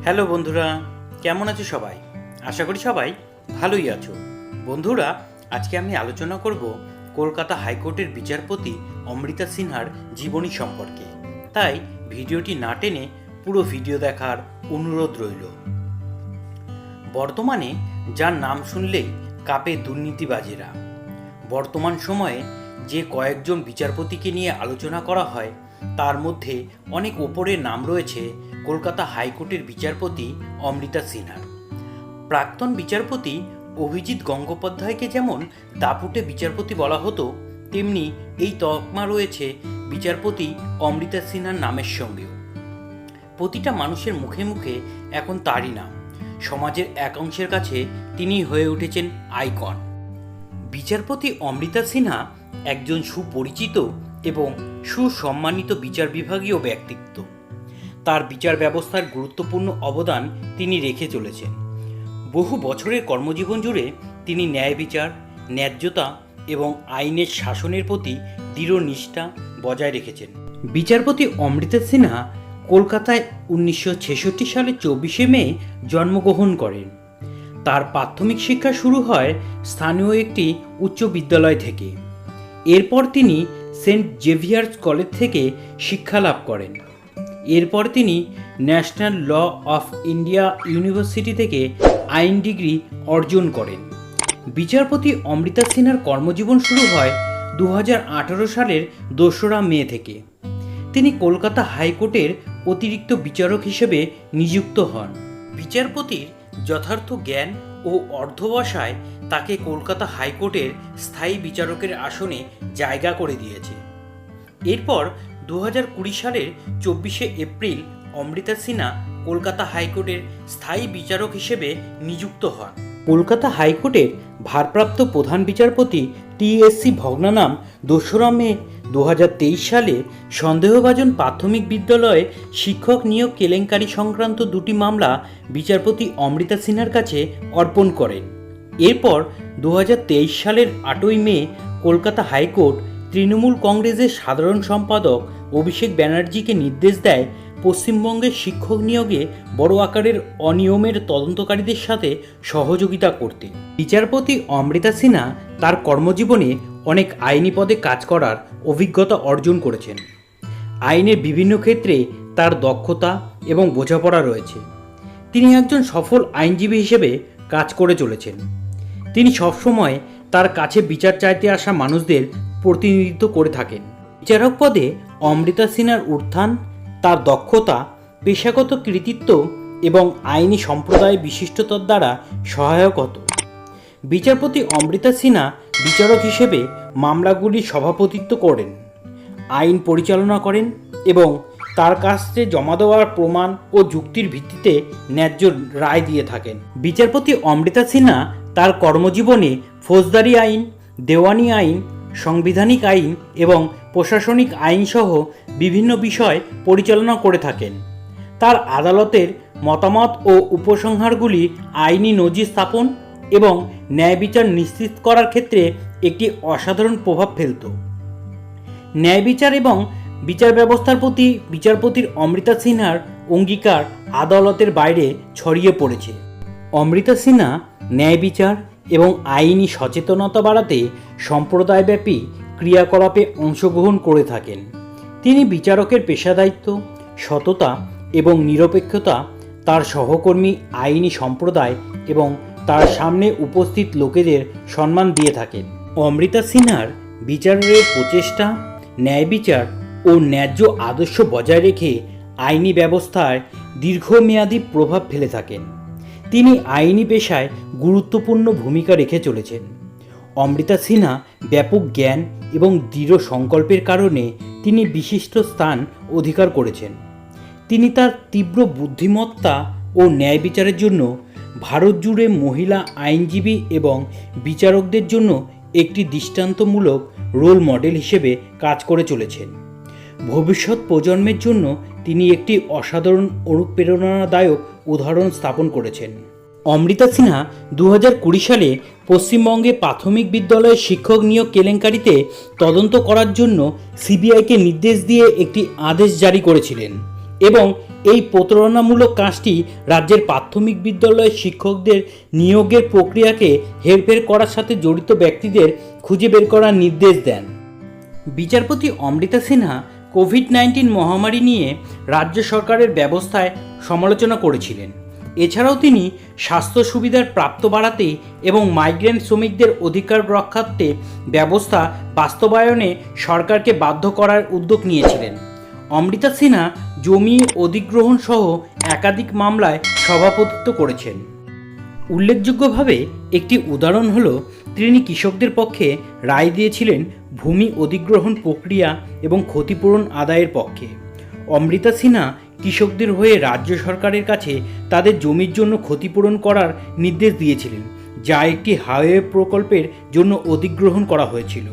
Hello বন্ধুরা, কেমন আছো সবাই? আশা করি সবাই ভালোই আছো। বন্ধুরা, আজকে আমি আলোচনা করব কলকাতা হাইকোর্টের বিচারপতি অমৃতা সিনহার জীবনী সম্পর্কে। তাই ভিডিওটি না টেনে পুরো ভিডিও দেখার অনুরোধ রইল। বর্তমানে যার নাম শুনলেই কাঁপে দুর্নীতিবাজেরা। বর্তমান সময়ে যে কয়েকজন বিচারপতিকে নিয়ে আলোচনা করা হয় তার মধ্যে অনেক ওপরে নাম রয়েছে কলকাতা হাইকোর্টের বিচারপতি অমৃতা সিনহার। প্রাক্তন বিচারপতি অভিজিৎ গঙ্গোপাধ্যায়কে যেমন দাপুটে বিচারপতি বলা হতো, তেমনি এই তকমা রয়েছে বিচারপতি অমৃতা সিনহার নামের সঙ্গেও। প্রতিটা মানুষের মুখে মুখে এখন তারই নাম। সমাজের এক অংশের কাছে তিনি হয়ে উঠেছেন আইকন। বিচারপতি অমৃতা সিনহা একজন সুপরিচিত এবং সুসম্মানিত বিচার বিভাগীয় ব্যক্তিত্ব। তার বিচার ব্যবস্থার গুরুত্বপূর্ণ অবদান তিনি রেখে চলেছেন। বহু বছরের কর্মজীবন জুড়ে তিনি ন্যায় বিচার, ন্যায্যতা এবং আইনের শাসনের প্রতি দৃঢ় নিষ্ঠা বজায় রেখেছেন। বিচারপতি অমৃতা সিনহা কলকাতায় 1966 সালে 24শে মে জন্মগ্রহণ করেন। তার প্রাথমিক শিক্ষা শুরু হয় স্থানীয় একটি উচ্চ বিদ্যালয় থেকে। এরপর তিনি সেন্ট জেভিয়ার্স কলেজ থেকে শিক্ষা লাভ করেন। এরপর তিনি National Law of India University থেকে আইন ডিগ্রি অর্জন করেন। বিচারপতি অমৃতা সিনহার কর্মজীবন শুরু হয় 2018 সালের 2রা মে থেকে। তিনি কলকাতা হাইকোর্টের অতিরিক্ত বিচারক হিসেবে নিযুক্ত হন। বিচারপতির যথার্থ জ্ঞান ও অর্ধবসায় তাকে কলকাতা হাইকোর্টের স্থায়ী বিচারকের আসনে জায়গা করে দিয়েছে। এরপর 2020 সালের 24শে এপ্রিল অমৃতা সিনহা কলকাতা হাইকোর্টের স্থায়ী বিচারক হিসেবে নিযুক্ত হন। কলকাতা হাইকোর্টের ভারপ্রাপ্ত প্রধান বিচারপতি টিএসসি ভগ্নানাম 2রা মে 2023 সালে সন্দেহভাজন প্রাথমিক বিদ্যালয়ে শিক্ষক নিয়োগ কেলেঙ্কারি সংক্রান্ত 2টি মামলা বিচারপতি অমৃতা সিনহার কাছে অর্পণ করেন। এরপর 2023 সালের 8ই মে কলকাতা হাইকোর্ট তৃণমূল কংগ্রেসের সাধারণ সম্পাদক অভিষেক ব্যানার্জিকে নির্দেশ দেয় পশ্চিমবঙ্গের শিক্ষক নিয়োগে বড় আকারের অনিয়মের তদন্তকারীদের সাথে সহযোগিতা করতে। বিচারপতি অমৃতা সিনহা তার কর্মজীবনে অনেক আইনি পদে কাজ করার অভিজ্ঞতা অর্জন করেছেন। আইনের বিভিন্ন ক্ষেত্রে তার দক্ষতা এবং বোঝাপড়া রয়েছে। তিনি একজন সফল আইনজীবী হিসেবে কাজ করে চলেছেন। তিনি সবসময় তার কাছে বিচার চাইতে আসা মানুষদের প্রতিনিধিত্ব করে থাকেন। বিচারক পদে অমৃতা সিনহার উত্থান তার দক্ষতা, পেশাগত কৃতিত্ব এবং আইনি সম্প্রদায়ের বিশিষ্টতার দ্বারা সহায়ক হতো। বিচারপতি অমৃতা সিনহা বিচারক হিসেবে মামলাগুলির সভাপতিত্ব করেন, আইন পরিচালনা করেন এবং তার কাছে জমা দেওয়ার প্রমাণ ও যুক্তির ভিত্তিতে ন্যায্য রায় দিয়ে থাকেন। বিচারপতি অমৃতা সিনহা তার কর্মজীবনে ফৌজদারি আইন, দেওয়ানি আইন, সাংবিধানিক আইন এবং প্রশাসনিক আইন সহ বিভিন্ন বিষয় পরিচালনা করে থাকেন। তার আদালতের মতামত ও উপসংহারগুলি আইনি নজির স্থাপন এবং ন্যায় বিচার নিশ্চিত করার ক্ষেত্রে একটি অসাধারণ প্রভাব ফেলত। ন্যায় বিচার এবং বিচার ব্যবস্থার প্রতি বিচারপতির অমৃতা সিনহার অঙ্গীকার আদালতের বাইরে ছড়িয়ে পড়েছে। অমৃতা সিনহা ন্যায় বিচার এবং আইনি সচেতনতা বাড়াতে সম্প্রদায়ব্যাপী ক্রিয়াকলাপে অংশগ্রহণ করে থাকেন। তিনি বিচারকের পেশাদায়িত্ব, সততা এবং নিরপেক্ষতা তার সহকর্মী, আইনি সম্প্রদায় এবং তার সামনে উপস্থিত লোকেদের সম্মান দিয়ে থাকেন। অমৃতা সিনহার বিচারের প্রচেষ্টা, ন্যায় বিচার ও ন্যায্য আদর্শ বজায় রেখে আইনি ব্যবস্থায় দীর্ঘমেয়াদী প্রভাব ফেলে থাকেন। তিনি আইনি পেশায় গুরুত্বপূর্ণ ভূমিকা রেখে চলেছেন। অমৃতা সিনহা ব্যাপক জ্ঞান এবং দৃঢ় সংকল্পের কারণে তিনি বিশিষ্ট স্থান অধিকার করেছেন। তিনি তার তীব্র বুদ্ধিমত্তা ও ন্যায় বিচারের জন্য ভারত জুড়ে মহিলা আইনজীবী এবং বিচারকদের জন্য একটি দৃষ্টান্তমূলক রোল মডেল হিসেবে কাজ করে চলেছেন। ভবিষ্যৎ প্রজন্মের জন্য তিনি একটি অসাধারণ অনুপ্রেরণাদায়ক উদাহরণ স্থাপন করেছেন। অমৃতা সিনহা 2020 সালে পশ্চিমবঙ্গে প্রাথমিক বিদ্যালয়ে শিক্ষক নিয়োগ কেলেঙ্কারিতে তদন্ত করার জন্য সিবিআইকে নির্দেশ দিয়ে একটি আদেশ জারি করেছিলেন। এবং এই প্রতারণামূলক কাজটি রাজ্যের প্রাথমিক বিদ্যালয়ের শিক্ষকদের নিয়োগের প্রক্রিয়াকে হেরফের করার সাথে জড়িত ব্যক্তিদের খুঁজে বের করার নির্দেশ দেন। বিচারপতি অমৃতা সিনহা কোভিড-19 মহামারী নিয়ে রাজ্য সরকারের ব্যবস্থায় সমালোচনা করেছিলেন। এছাড়াও তিনি স্বাস্থ্য সুবিধার প্রাপ্ত বাড়াতে এবং মাইগ্রেন্ট শ্রমিকদের অধিকার রক্ষার্থে ব্যবস্থা বাস্তবায়নে সরকারকে বাধ্য করার উদ্যোগ নিয়েছিলেন। অমৃতা সিনহা জমি অধিগ্রহণ সহ একাধিক মামলায় সভাপতিত্ব করেছেন। উল্লেখযোগ্যভাবে একটি উদাহরণ হল তিনি কৃষকদের পক্ষে রায় দিয়েছিলেন ভূমি অধিগ্রহণ প্রক্রিয়া এবং ক্ষতিপূরণ আদায়ের পক্ষে। অমৃতা সিনহা কৃষকদের হয়ে রাজ্য সরকারের কাছে তাদের জমির জন্য ক্ষতিপূরণ করার নির্দেশ দিয়েছিলেন, যা একটি হাইওয়ে প্রকল্পের জন্য অধিগ্রহণ করা হয়েছিল।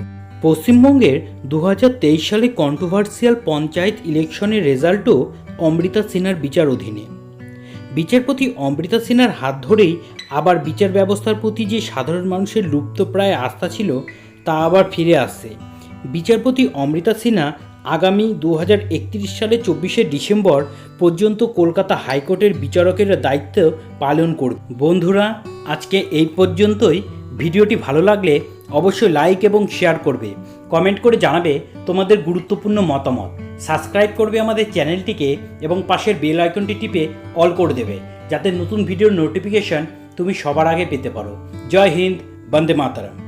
পশ্চিমবঙ্গের 2023 সালে কন্ট্রোভার্সিয়াল পঞ্চায়েত ইলেকশনের রেজাল্টও অমৃতা সিনহার বিচার অধীনে। বিচারপতি অমৃতা সিনহার হাত ধরেই আবার বিচার ব্যবস্থার প্রতি যে সাধারণ মানুষের লুপ্তপ্রায় আস্থা ছিল তা আবার ফিরে আসছে। বিচারপতি অমৃতা সিনহা আগামী 2031 সালে 24শে ডিসেম্বর পর্যন্ত কলকাতা হাইকোর্টের বিচারকের দায়িত্ব পালন করবে। বন্ধুরা, আজকে এই পর্যন্তই। ভিডিওটি ভালো লাগলে অবশ্যই লাইক এবং শেয়ার করবে, কমেন্ট করে জানাবে তোমাদের গুরুত্বপূর্ণ মতামত, সাবস্ক্রাইব করবে আমাদের চ্যানেলটিকে এবং পাশের বেল আইকনটি টিপে অল করে দেবে, যাতে নতুন ভিডিওর নোটিফিকেশন তুমি সবার আগে পেতে পারো। জয় হিন্দ, বন্দে মাতরম।